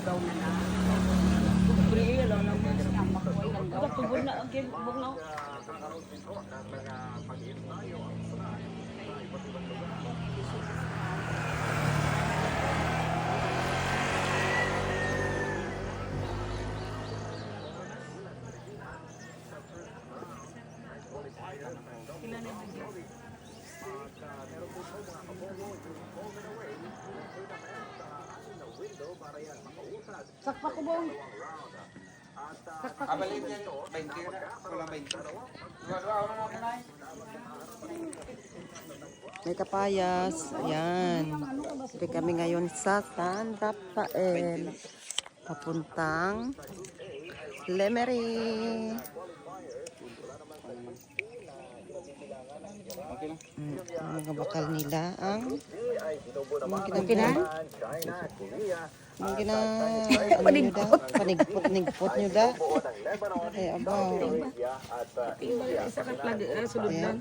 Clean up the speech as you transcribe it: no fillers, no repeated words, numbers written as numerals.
daw na na. Kubre, alam na mo siya, makuha lang daw. Tubod na, okay, bug na. Sakpa ko bong. Sakpa ko. Abalin yan, 20 na. Wala 20. May kapayas. Ayan. Hindi kami ngayon sa San Rafael. Papuntang Lemery. Ang mga bakal nila ang panigpot nyo da. Ay, abaw. Isa ka sulod lang.